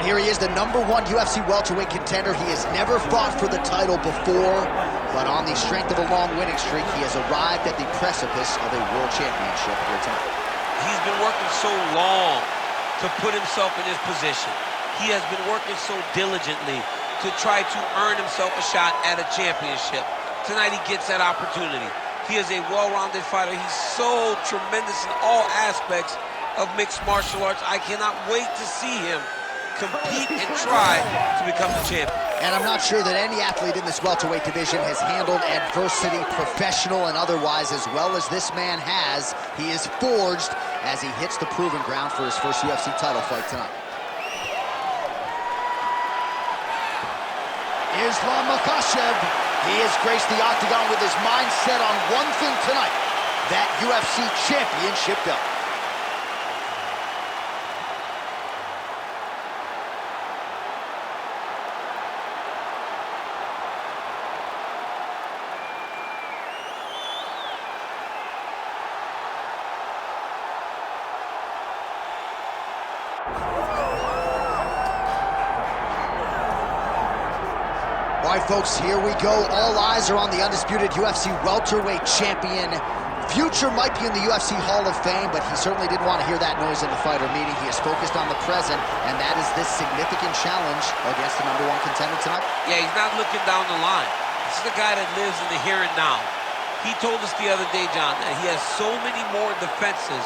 right, here he is, the #1 UFC welterweight contender. He has never fought for the title before, but on the strength of a long winning streak, he has arrived at the precipice of a world championship here tonight. He's been working so long to put himself in this position. He has been working so diligently to try to earn himself a shot at a championship. Tonight he gets that opportunity. He is a well-rounded fighter. He's so tremendous in all aspects of mixed martial arts. I cannot wait to see him compete and try to become the champion. And I'm not sure that any athlete in this welterweight division has handled adversity, professional and otherwise, as well as this man has. He is forged as he hits the proving ground for his first UFC title fight tonight. Islam Makachev, he has graced the octagon with his mind set on one thing tonight, that UFC championship belt. All right, folks, here we go. All eyes are on the undisputed UFC welterweight champion. Future might be in the UFC Hall of Fame, but he certainly didn't want to hear that noise in the fighter meeting. He is focused on the present, and that is this significant challenge against the #1 contender tonight. Yeah, he's not looking down the line. This is the guy that lives in the here and now. He told us the other day, John, that he has so many more defenses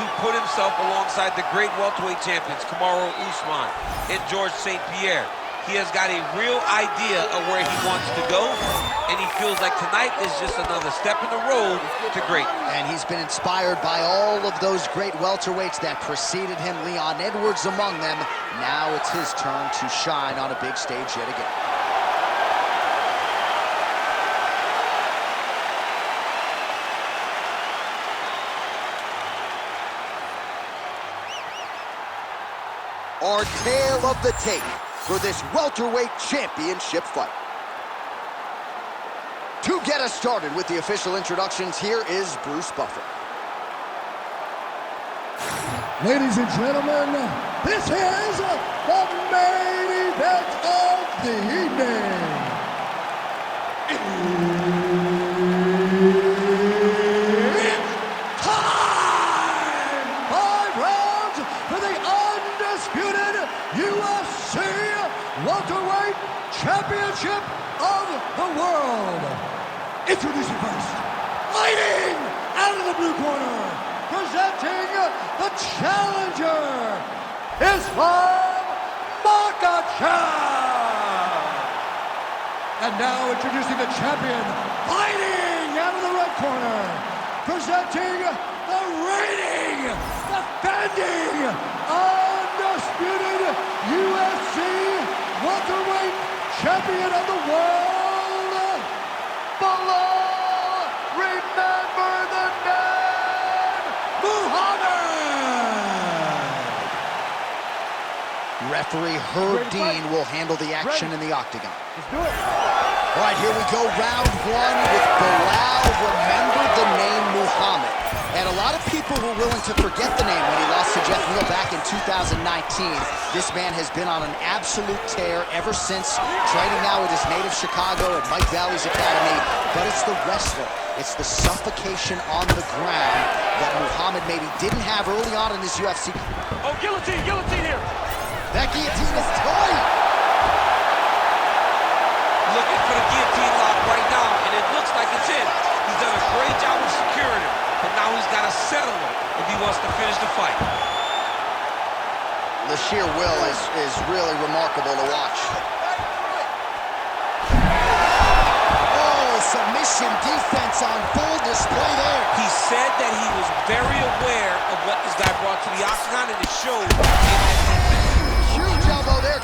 to put himself alongside the great welterweight champions, Kamaru Usman and George St. Pierre. He has got a real idea of where he wants to go, and he feels like tonight is just another step in the road to great. And he's been inspired by all of those great welterweights that preceded him, Leon Edwards among them. Now it's his turn to shine on a big stage yet again. Our tale of the tape for this welterweight championship fight. To get us started with the official introductions, here is Bruce Buffer. Ladies and gentlemen, this is the main event of the evening. It's time! 5 rounds for the undisputed UFC welterweight championship of the world. Introducing first, fighting out of the blue corner, presenting the challenger, Islam Makachev. And now introducing the champion, fighting out of the red corner, presenting the reigning, defending, undisputed UFC welterweight champion of the world, Belal, remember the name, Muhammad. Referee Herb Dean will handle the action in the octagon. Let's do it. All right, here we go, round 1 with Belal. Remember the name Muhammad. And a lot of people were willing to forget the name when he lost to Jeff Neal back in 2019. This man has been on an absolute tear ever since, training now with his native Chicago at Mike Valley's academy. But it's the wrestler, it's the suffocation on the ground that Muhammad maybe didn't have early on in his UFC. Oh, guillotine here. That guillotine is tight. Looking for the guillotine lock right now, and it looks like it's in. He's done a great job of securing him, but now he's got to settle him if he wants to finish the fight. The sheer will is really remarkable to watch. Oh, submission defense on full display there. He said that he was very aware of what this guy brought to the octagon, and it showed in that defense. Huge elbow there.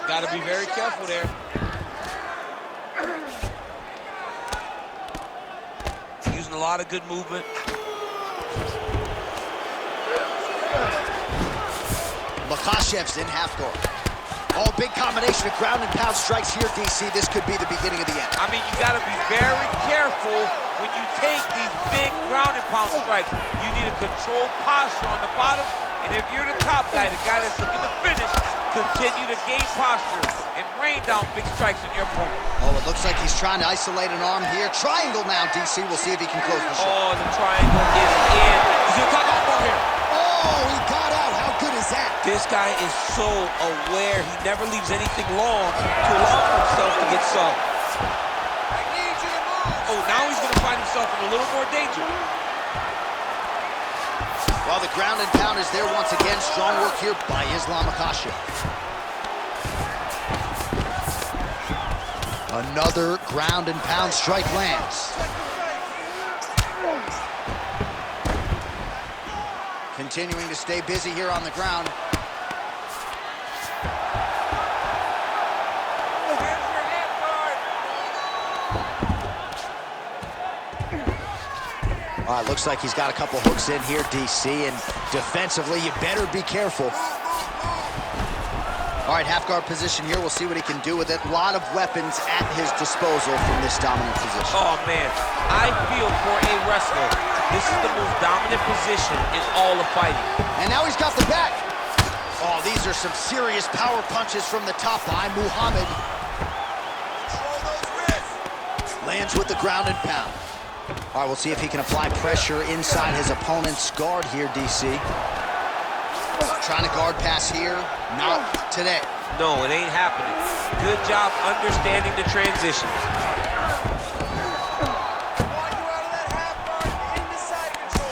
Got to be very careful there. Using a lot of good movement. Makachev's in half guard. Oh, big combination of ground and pound strikes here, DC. This could be the beginning of the end. I mean, you got to be very careful when you take these big ground and pound strikes. You need a controlled posture on the bottom, and if you're the top guy, the guy that's looking to finish, continue to gain posture and rain down big strikes on your opponent. Oh, it looks like he's trying to isolate an arm here. Triangle now, DC. We'll see if he can close the shot. Oh, the triangle is in. He's gonna talk elbow here. Oh, he got out. How good is that? This guy is so aware. He never leaves anything long to allow for himself to get subbed. I need you to move. Oh, now he's gonna find himself in a little more danger. While the ground and pound is there once again, strong work here by Makachev. Another ground and pound strike lands. Continuing to stay busy here on the ground. All right, looks like he's got a couple hooks in here, DC, and defensively, you better be careful. All right, half guard position here. We'll see what he can do with it. A lot of weapons at his disposal from this dominant position. Oh, man, I feel for a wrestler. This is the most dominant position in all of fighting. And now he's got the back. Oh, these are some serious power punches from the top by Muhammad. Control those wrists. Lands with the ground and pound. All right, we'll see if he can apply pressure inside his opponent's guard here, DC. Trying to guard pass here. Not today. No, it ain't happening. Good job understanding the transition.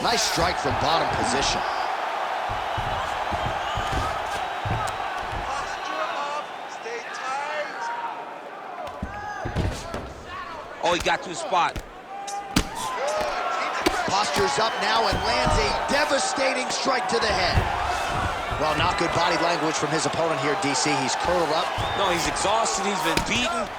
Nice strike from bottom position. Stay tight. Oh, he got to his spot. Postures up now and lands a devastating strike to the head. Well, not good body language from his opponent here, DC. He's curled up. No, he's exhausted. He's been beaten.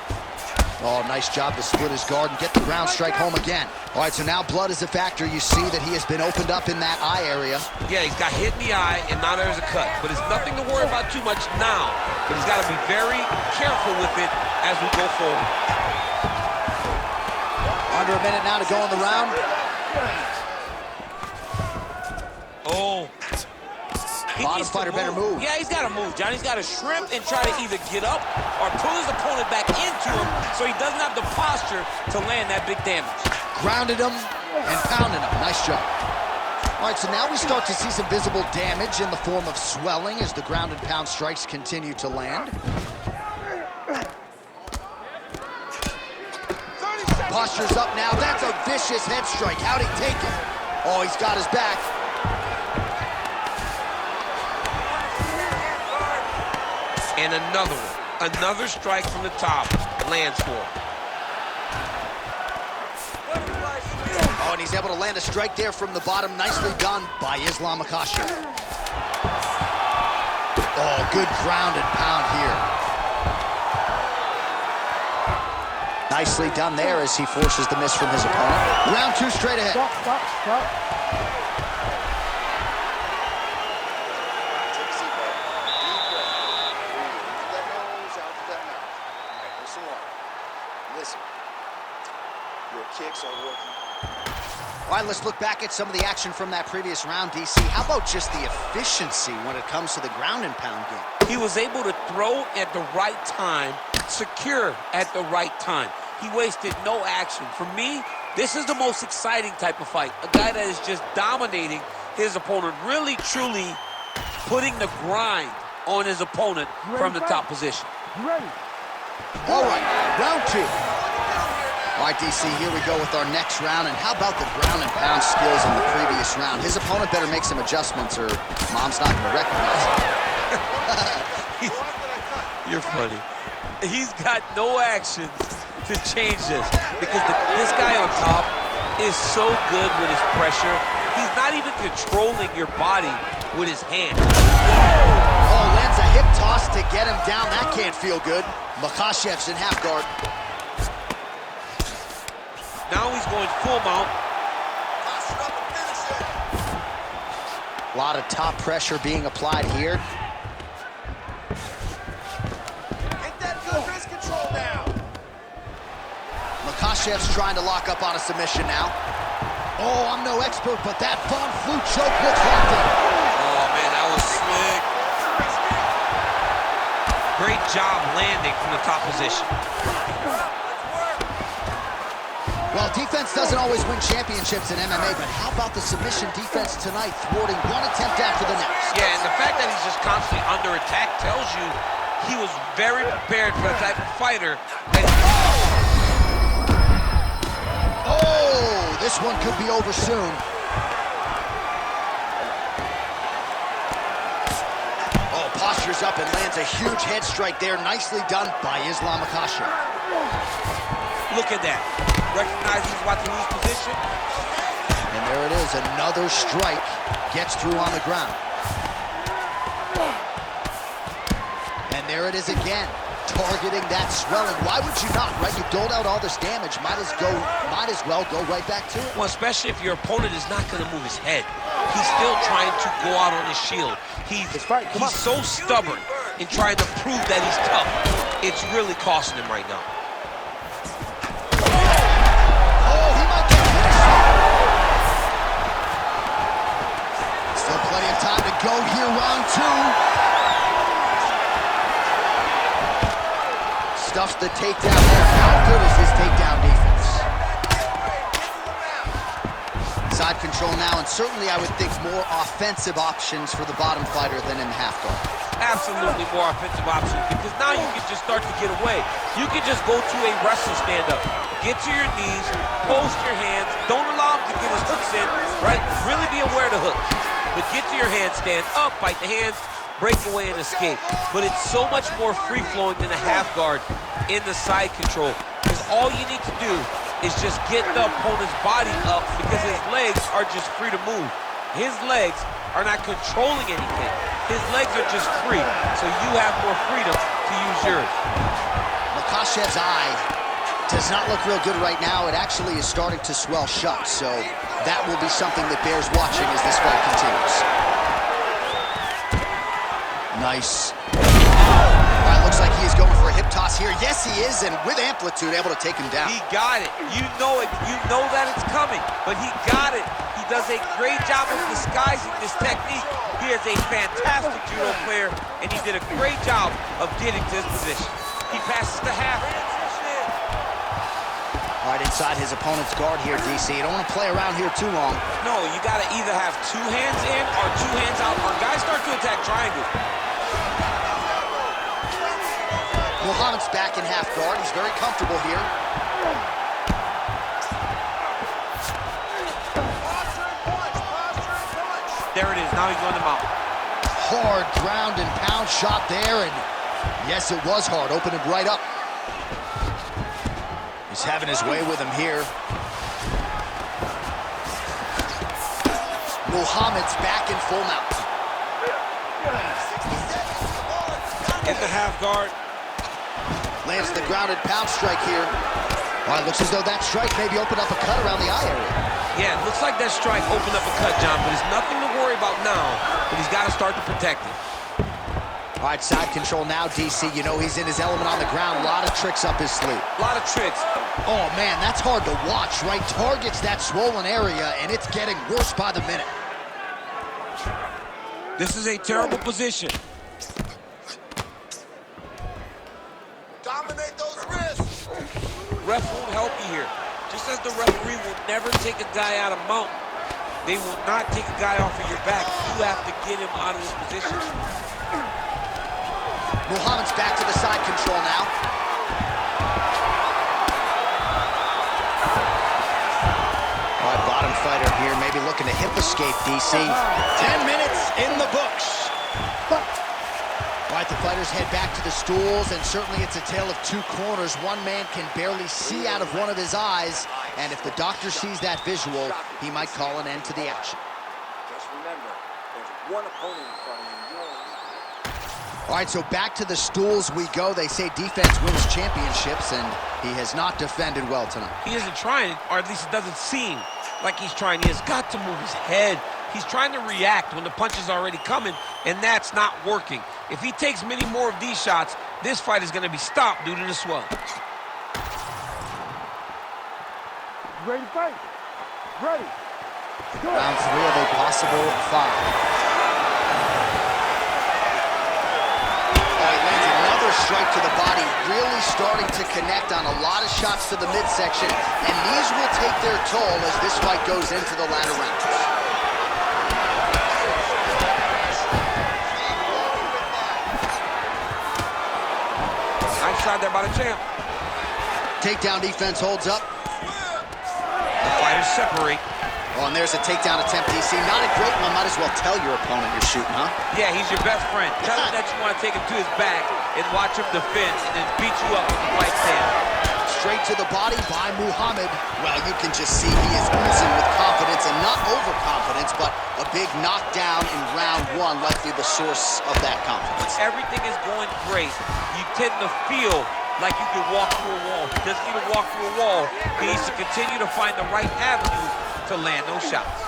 Oh, nice job to split his guard and get the ground strike home again. All right, so now blood is a factor. You see that he has been opened up in that eye area. Yeah, he's got hit in the eye, and now there's a cut. But it's nothing to worry about too much now. But he's got to be very careful with it as we go forward. Under a minute now to go in the round. Oh. Bottom fighter better move. Yeah, he's got to move, John. He's got to shrimp and try to either get up or pull his opponent back into him so he doesn't have the posture to land that big damage. Grounded him and pounded him. Nice job. All right, so now we start to see some visible damage in the form of swelling as the ground and pound strikes continue to land. Posture's up now. That's a vicious head strike. How'd he take it? Oh, he's got his back. And another one. Another strike from the top. Lands for him. Oh, and he's able to land a strike there from the bottom. Nicely done by Makachev. Oh, good ground and pound here. Nicely done there as he forces the miss from his opponent. Round two straight ahead. Stop. Listen, your kicks are working. All right, let's look back at some of the action from that previous round, DC. How about just the efficiency when it comes to the ground and pound game? He was able to throw at the right time, secure at the right time. He wasted no action. For me, this is the most exciting type of fight. A guy that is just dominating his opponent, really, truly putting the grind on his opponent from the top position. Ready. All right, round two. All right, DC, here we go with our next round. And how about the ground and pound skills in the previous round? His opponent better make some adjustments or Mom's not going to recognize him. You're funny. He's got no actions to change this because this guy on top is so good with his pressure. He's not even controlling your body with his hand. Oh, lands a hip toss to get him down. That can't feel good. Makachev's in half guard. Now he's going full mount. A lot of top pressure being applied here. Makachev's trying to lock up on a submission now. Oh, I'm no expert, but that Von Flue choke looks locked in. Oh, man, that was slick. Great job landing from the top position. Well, defense doesn't always win championships in MMA, but how about the submission defense tonight, thwarting one attempt after the next? Yeah, and the fact that he's just constantly under attack tells you he was very prepared for the type of fighter that he... Oh, this one could be over soon. Oh, postures up and lands a huge head strike there. Nicely done by Islam Makachev. Look at that. Recognizes he's about to lose position. And there it is, another strike. Gets through on the ground. And there it is again, targeting that swelling. Why would you not, right? You doled out all this damage, might as well go right back to it. Well, especially if your opponent is not going to move his head. He's still trying to go out on his shield. He's so stubborn in trying to prove that he's tough. It's really costing him right now. Plenty of time to go here, round two. Stuffs the takedown there. How good is his takedown defense? Side control now, and certainly I would think more offensive options for the bottom fighter than in the half guard. Absolutely more offensive options, because now you can just start to get away. You can just go to a wrestling stand-up. Get to your knees, post your hands, don't allow him to get his hooks in, right? Really be aware of the hooks. But get to your hands, stand up, bite the hands, break away and escape. But it's so much more free-flowing than a half guard in the side control. Because all you need to do is just get the opponent's body up, because his legs are just free to move. His legs are not controlling anything. His legs are just free. So you have more freedom to use yours. Makachev's eye does not look real good right now. It actually is starting to swell shut, so that will be something that bears watching as this fight continues. Nice. Looks like he is going for a hip toss here. Yes, he is, and with amplitude, able to take him down. He got it. You know it. You know that it's coming, but he got it. He does a great job of disguising this technique. He is a fantastic judo player, and he did a great job of getting to his position. He passes the half. All right, inside his opponent's guard here, DC. You don't want to play around here too long. No, you got to either have two hands in or two hands out, or guys start to attack triangle. Muhammad's back in half guard. He's very comfortable here. There it is. Now he's going to mount. Hard ground and pound shot there, and yes, it was hard. Opened him right up. He's having his way with him here. Muhammad's back in full mount. In the half guard. Lands the grounded pound strike here. All right, looks as though that strike maybe opened up a cut around the eye area. Yeah, it looks like that strike opened up a cut, John, but there's nothing to worry about now, but he's got to start to protect it. All right, side control now, DC. You know he's in his element on the ground. A lot of tricks up his sleeve. A lot of tricks. Oh, man, that's hard to watch, right? Targets that swollen area, and it's getting worse by the minute. This is a terrible position. Dominate those wrists. Ref won't help you here. Just as the referee will never take a guy out of mount, they will not take a guy off of your back. You have to get him out of this position. Muhammad's back to the side control now. All right, bottom fighter here, maybe looking to hip escape, DC. 10 minutes in the books. All right, the fighters head back to the stools, and certainly it's a tale of two corners. One man can barely see out of one of his eyes, and if the doctor sees that visual, he might call an end to the action. Just remember, there's one opponent in front of you. All right, so back to the stools we go. They say defense wins championships, and he has not defended well tonight. He isn't trying, or at least it doesn't seem like he's trying. He has got to move his head. He's trying to react when the punch is already coming, and that's not working. If he takes many more of these shots, this fight is going to be stopped due to the swell. Ready to fight? Ready. Round 3 of a possible 5. Oh, he lands another strike to the body, really starting to connect on a lot of shots to the midsection, and these will take their toll as this fight goes into the latter rounds. Nice shot there by the champ. Takedown defense holds up. The fighters separate. Oh, and there's a takedown attempt, DC. Not a great one. Might as well tell your opponent you're shooting, huh? Yeah, he's your best friend. Tell him that you want to take him to his back and watch him defend and then beat you up with the right hand. Straight to the body by Muhammad. Well, you can just see he is oozing with confidence, and not overconfidence, but a big knockdown in round 1, likely the source of that confidence. Everything is going great. You tend to feel like you can walk through a wall. He doesn't need to walk through a wall. He needs to continue to find the right avenue to land those shots.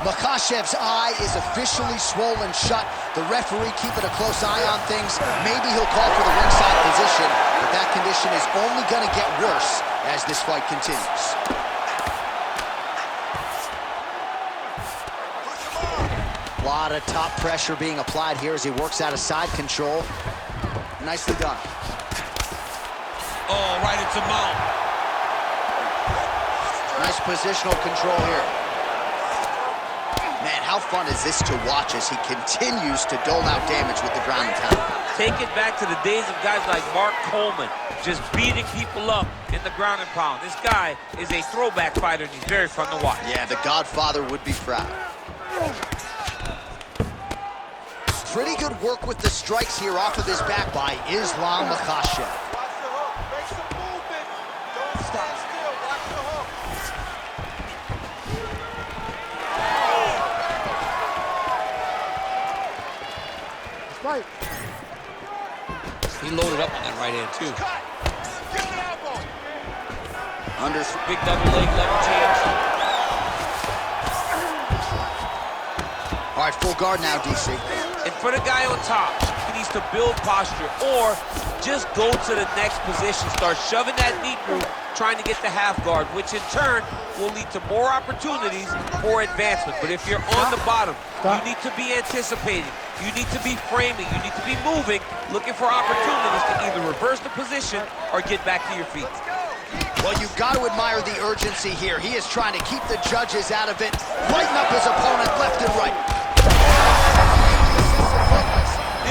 Makachev's eye is officially swollen shut. The referee keeping a close eye on things. Maybe he'll call for the ringside position, but that condition is only going to get worse as this fight continues. A lot of top pressure being applied here as he works out of side control. Nicely done. Oh, right into mount. Nice positional control here. Man, how fun is this to watch as he continues to dole out damage with the ground and pound? Take it back to the days of guys like Mark Coleman, just beating people up in the ground and pound. This guy is a throwback fighter, and he's very fun to watch. Yeah, the Godfather would be proud. Pretty good work with the strikes here off of his back by Islam Makachev. Fight. He loaded up on that right hand, too. Under Big double leg level change. All right, full guard now, DC. And for the guy on top, he needs to build posture or just go to the next position. Start shoving that knee through, trying to get the half guard, which in turn will lead to more opportunities for advancement. But if you're on the bottom, you need to be anticipating. You need to be framing. You need to be moving, looking for opportunities to either reverse the position or get back to your feet. Well, you've got to admire the urgency here. He is trying to keep the judges out of it, lighten up his opponent left and right.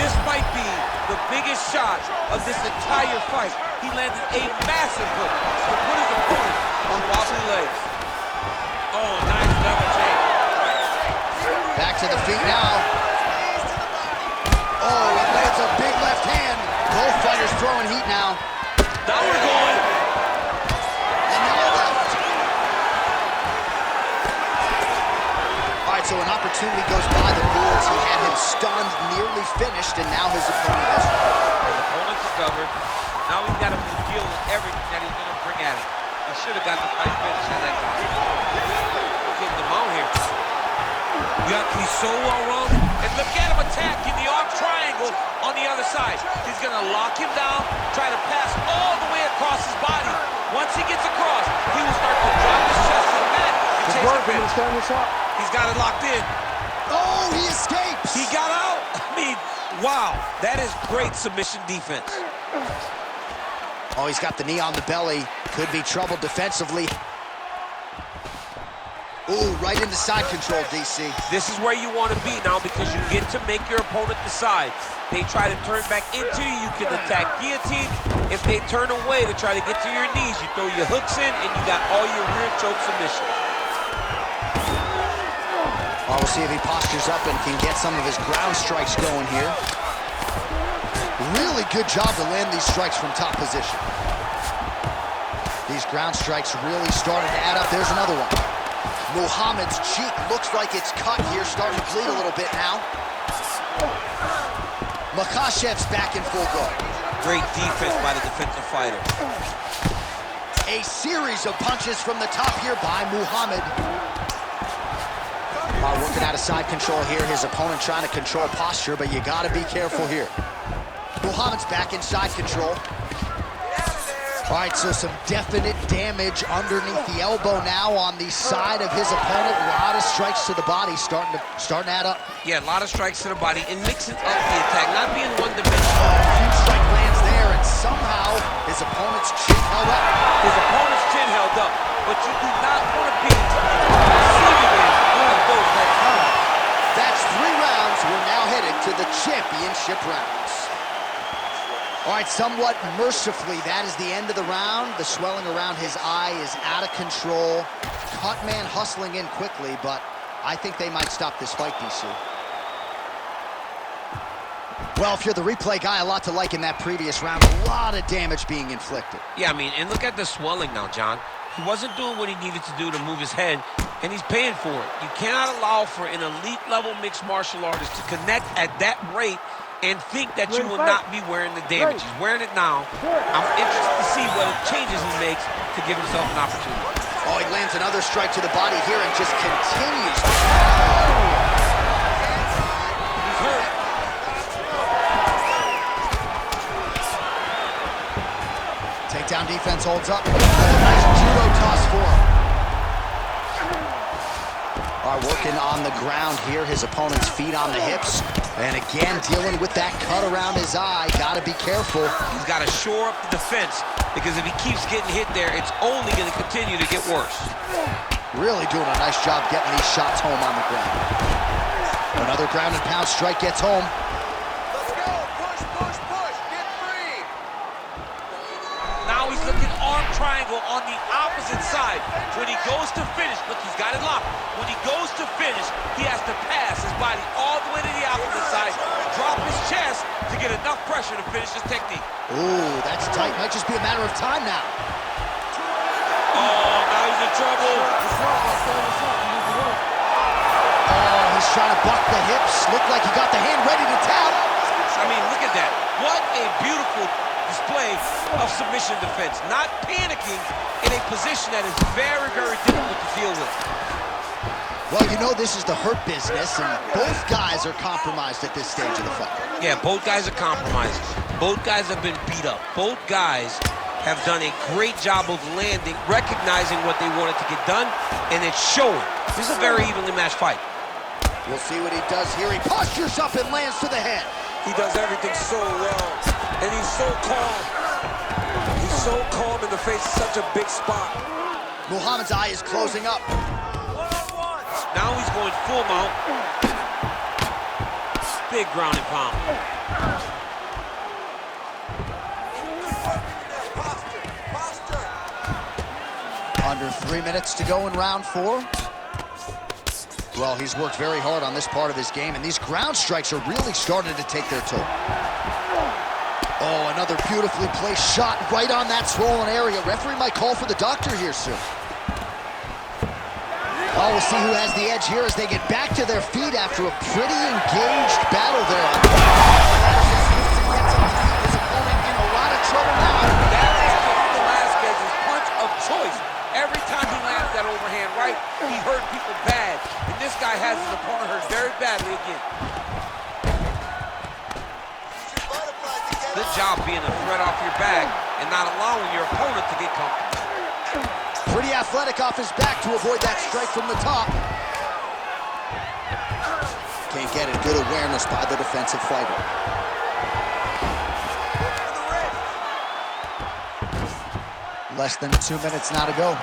This might be the biggest shot of this entire fight. He landed a massive hook to put his opponent on wobbly legs. Oh, nice double change. Back to the feet now. Oh, he lands a big left hand. Both fighters throwing heat now. Now we're going. And now left. All right, so an opportunity goes by the Bulls. He had him stunned, nearly finished, and now his opponent has... His opponent's recovered. Now he's got to deal with everything that he's going to bring at him. He should have got the fight finished at that time. Getting the mount here. He's so well rounded. And look at him attacking the arm triangle on the other side. He's going to lock him down, try to pass all the way across his body. Once he gets across, he will start to drop his chest to the mat and chase the finish. He's got it locked in. Oh, he escapes! He got out. I mean, wow. That is great submission defense. Oh, he's got the knee on the belly. Could be trouble defensively. Ooh, right into side control, DC. This is where you want to be now because you get to make your opponent decide. They try to turn back into you, you can attack guillotine. If they turn away to try to get to your knees, you throw your hooks in and you got all your rear choke submission. Well, we'll see if he postures up and can get some of his ground strikes going here. Really good job to land these strikes from top position. These ground strikes really starting to add up. There's another one. Muhammad's cheek looks like it's cut here, starting to bleed a little bit now. Makachev's back in full guard. Great defense by the defensive fighter. A series of punches from the top here by Muhammad. Working out of side control here. His opponent trying to control posture, but you got to be careful here. Muhammad's back in side control. All right, so some definite damage underneath the elbow now on the side of his opponent. A lot of strikes to the body starting to add up. Yeah, a lot of strikes to the body and mixing up the attack, not being one-dimensional. Huge strike lands there, and somehow his opponent's chin held up. His opponent's chin held up, but you do not want to be receiving one of those next rounds. That's 3 rounds. We're now headed to the championship rounds. All right, somewhat mercifully, that is the end of the round. The swelling around his eye is out of control. Cutman hustling in quickly, but I think they might stop this fight, DC. Well, if you're the replay guy, a lot to like in that previous round. A lot of damage being inflicted. Yeah, I mean, and look at the swelling now, John. He wasn't doing what he needed to do to move his head, and he's paying for it. You cannot allow for an elite-level mixed martial artist to connect at that rate and think that you will not be wearing the damage. He's wearing it now. I'm interested to see what changes he makes to give himself an opportunity. Oh, he lands another strike to the body here and just continues. He's hurt. Takedown defense holds up. Nice judo toss for him. All right, working on the ground here. His opponent's feet on the hips. And again, dealing with that cut around his eye. Got to be careful. He's got to shore up the defense, because if he keeps getting hit there, it's only going to continue to get worse. Really doing a nice job getting these shots home on the ground. Another ground and pound strike gets home. Let's go. Push, push, push. Get free. Now he's looking arm triangle on the opposite side. When he goes to finish, look, he's got it locked. When he goes to finish, he has to pass his body all the way to the opposite side, drop his chest to get enough pressure to finish his technique. Ooh, that's tight. Might just be a matter of time now. Oh, now he's in trouble. Oh, he's trying to buck the hips. Looked like he got the hand ready to tap. I mean, look at that. What a beautiful display of submission defense. Not panicking in a position that is very, very difficult to deal with. Well, you know this is the hurt business, and both guys are compromised at this stage of the fight. Yeah, both guys are compromised. Both guys have been beat up. Both guys have done a great job of landing, recognizing what they wanted to get done, and it's showing. This is a very evenly matched fight. We'll see what he does here. He postures up and lands to the head. He does everything so well, and he's so calm. He's so calm in the face of such a big spot. Muhammad's eye is closing up. Now he's going full mount. Big ground and pound. Under 3 minutes to go in round 4. Well, he's worked very hard on this part of his game, and these ground strikes are really starting to take their toll. Oh, another beautifully placed shot right on that swollen area. Referee might call for the doctor here soon. Oh, we'll see who has the edge here as they get back to their feet after a pretty engaged battle there. His opponent in a lot of trouble now. That is Velasquez's punch of choice. Every time he lands that overhand right, he hurt people bad. And this guy has his opponent hurt very badly again. Good job being a threat off your back and not allowing your opponent to get comfortable. Pretty athletic off his back to avoid that strike from the top. Can't get it. Good awareness by the defensive fighter. Less than 2 minutes now to go.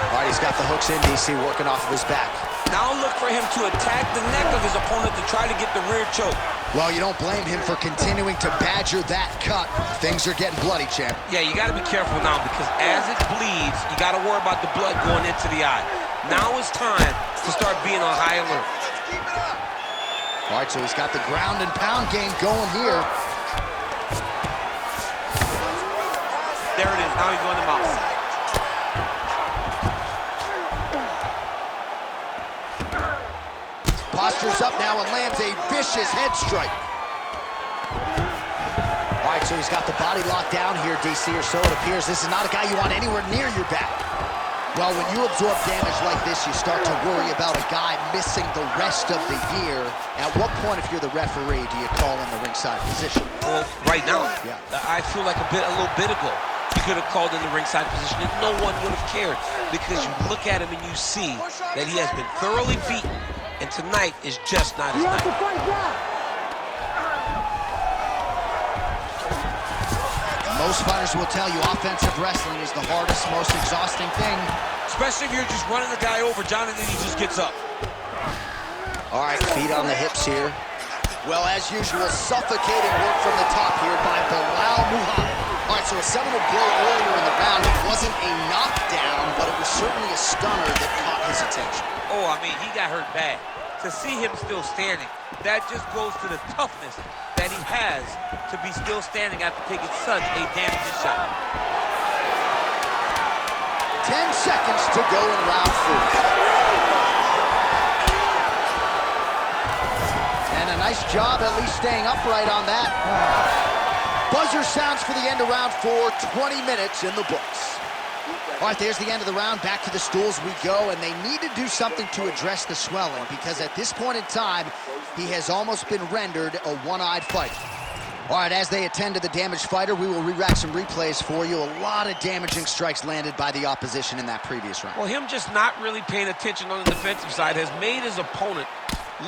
All right, he's got the hooks in, DC, working off of his back. Now look for him to attack the neck of his opponent to try to get the rear choke. Well, you don't blame him for continuing to badger that cut. Things are getting bloody, champ. Yeah, you got to be careful now, because as it bleeds, you got to worry about the blood going into the eye. Now it's time to start being on high alert. All right, so he's got the ground and pound game going here. There it is. Now he's going to mouth. Postures up now and lands a vicious head strike. All right, so he's got the body locked down here, DC, or so it appears. This is not a guy you want anywhere near your back. Well, when you absorb damage like this, you start to worry about a guy missing the rest of the year. At what point, if you're the referee, do you call in the ringside position? Well, right now, yeah. I feel like a little bit ago, you could have called in the ringside position and no one would have cared, because you look at him and you see that he has been thoroughly beaten, and tonight is just not his night. Most fighters will tell you offensive wrestling is the hardest, most exhausting thing. Especially if you're just running the guy over, Jonathan, he just gets up. All right, feet on the hips here. Well, as usual, suffocating work from the top here by Belal Muhammad. All right, so a seminal blow earlier in the round. It wasn't a knockdown, but it was certainly a stunner that caught his attention. Oh, I mean, he got hurt bad. To see him still standing, that just goes to the toughness that he has to be still standing after taking such a damaging shot. 10 seconds to go in round 4. And a nice job at least staying upright on that. Buzzer sounds for the end of round 4, 20 minutes in the books. All right, there's the end of the round. Back to the stools we go, and they need to do something to address the swelling, because at this point in time, he has almost been rendered a one-eyed fighter. All right, as they attend to the damaged fighter, we will re-rack some replays for you. A lot of damaging strikes landed by the opposition in that previous round. Well, him just not really paying attention on the defensive side has made his opponent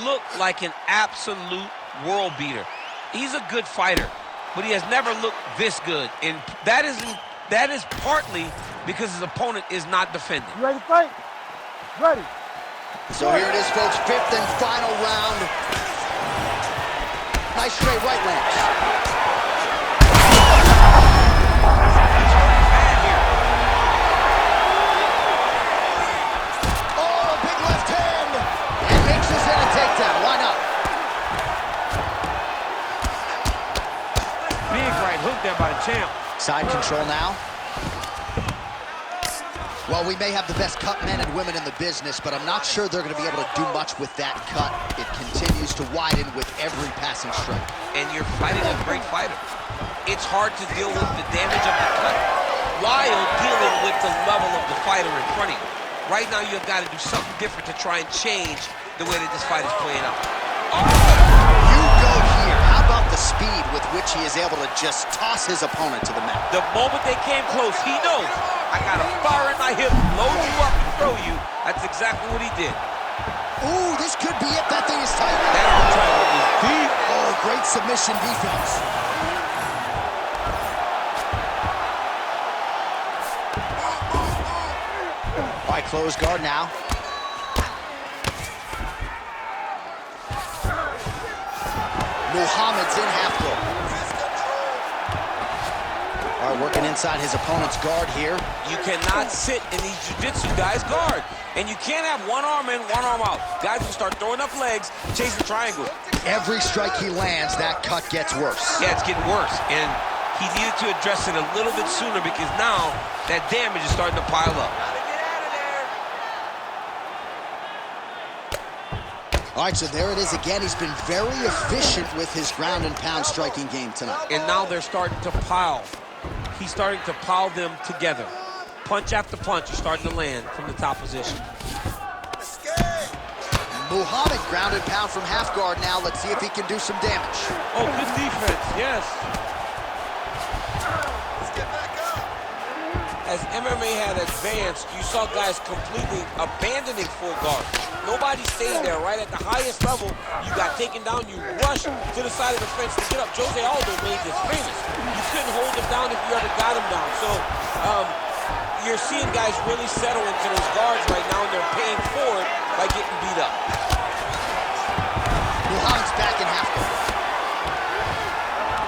look like an absolute world beater. He's a good fighter, but he has never looked this good, and that is partly because his opponent is not defending. You ready to fight? Ready. So here it is, folks, 5th and final round. Nice straight right lands. Oh, big left hand. And makes us in a takedown. Why not? Big right hook there by the champ. Side control now. Well, we may have the best cut men and women in the business, but I'm not sure they're going to be able to do much with that cut. It continues to widen with every passing strike. And you're fighting a great fighter. It's hard to deal with the damage of the cut while dealing with the level of the fighter in front of you. Right now, you've got to do something different to try and change the way that this fight is playing out. You go here. How about the speed with which he is able to just toss his opponent to the mat? The moment they came close, he knows, I got a fire in my hip, load you up and throw you. That's exactly what he did. Ooh, this could be it. That thing is tight. That triangle is deep. Oh, great submission defense. All right, close guard now. Muhammad's in half guard. All right, working inside his opponent's guard here. You cannot sit in these jiu-jitsu guys' guard. And you can't have one arm in, one arm out. Guys will start throwing up legs, chasing triangle. Every strike he lands, that cut gets worse. Yeah, it's getting worse. And he needed to address it a little bit sooner, because now that damage is starting to pile up. All right, so there it is again. He's been very efficient with his ground and pound striking game tonight. And now they're starting to pile. He's starting to pile them together. Punch after punch is starting to land from the top position. Muhammad ground and pound from half guard now. Let's see if he can do some damage. Oh, good defense, yes. As MMA had advanced, you saw guys completely abandoning full guard. Nobody stayed there. Right at the highest level, you got taken down, you rushed to the side of the fence to get up. Jose Aldo made this famous. You couldn't hold him down if you ever got him down. So you're seeing guys really settle into those guards right now, and they're paying for it by getting beat up. Muhammad's back in half guard.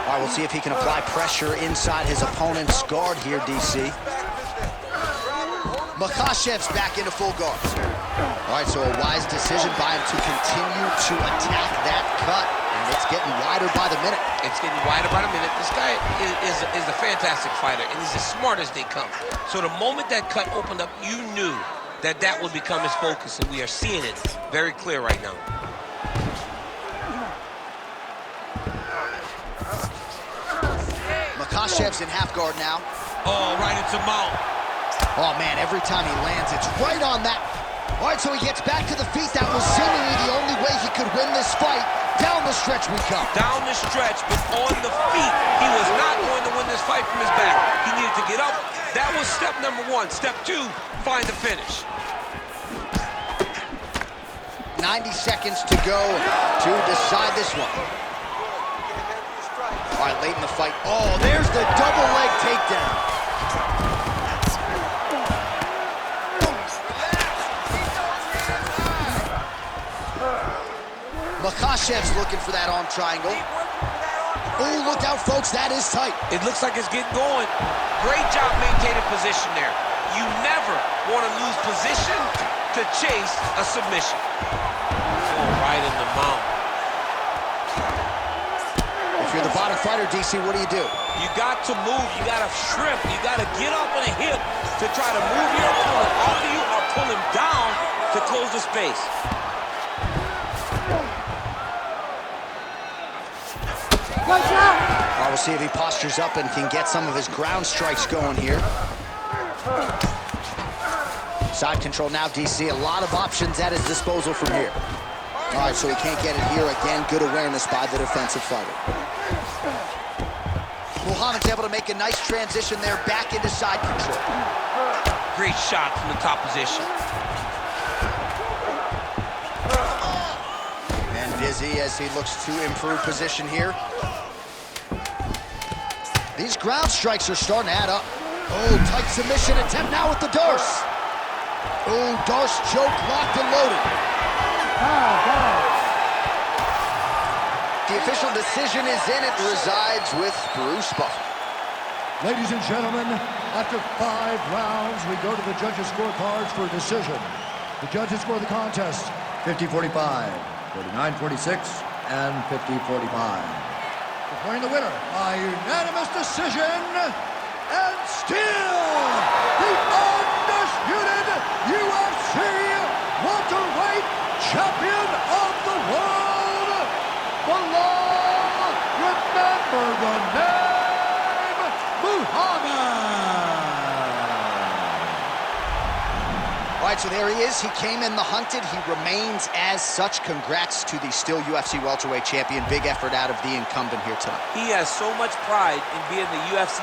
All right, we'll see if he can apply pressure inside his opponent's guard here, DC. Makachev's back into full guard. All right, so a wise decision by him to continue to attack that cut. And it's getting wider by the minute. It's getting wider by the minute. This guy is a fantastic fighter, and he's as smart as they come. So the moment that cut opened up, you knew that that would become his focus, and we are seeing it very clear right now. Makachev's in half guard now. Oh, right into mount. Oh, man, every time he lands, it's right on that. All right, so he gets back to the feet. That was seemingly the only way he could win this fight. Down the stretch we come. Down the stretch, but on the feet. He was not going to win this fight from his back. He needed to get up. That was step number one. Step two, find the finish. 90 seconds to go to decide this one. All right, late in the fight. Oh, there's the double leg takedown. Makachev's looking for that arm triangle. Oh, look out, folks. That is tight. It looks like it's getting going. Great job maintaining position there. You never want to lose position to chase a submission. Oh, right in the mount. If you're the bottom fighter, DC, what do? You got to move. You got to shrimp. You got to get up on a hip to try to move your opponent off of you or pull him down to close the space. All right, we'll see if he postures up and can get some of his ground strikes going here. Side control now, DC. A lot of options at his disposal from here. All right, so he can't get it here. Again, good awareness by the defensive fighter. Muhammad's able to make a nice transition there back into side control. Great shot from the top position. And dizzy as he looks to improve position here. These ground strikes are starting to add up. Oh, tight submission attempt now with the Darce. Oh, Darce choke, locked and loaded. The official decision is in. It resides with Bruce Buffer. Ladies and gentlemen, after 5 rounds, we go to the judges' scorecards for a decision. The judges score the contest 50-45, 49-46, and 50-45. Declaring the winner by unanimous decision, and still the undisputed UFC welterweight champion of the world, Belal, remember the name, Muhammad. All right, so there he is. He came in the hunted. He remains as such. Congrats to the still UFC welterweight champion. Big effort out of the incumbent here tonight. He has so much pride in being the UFC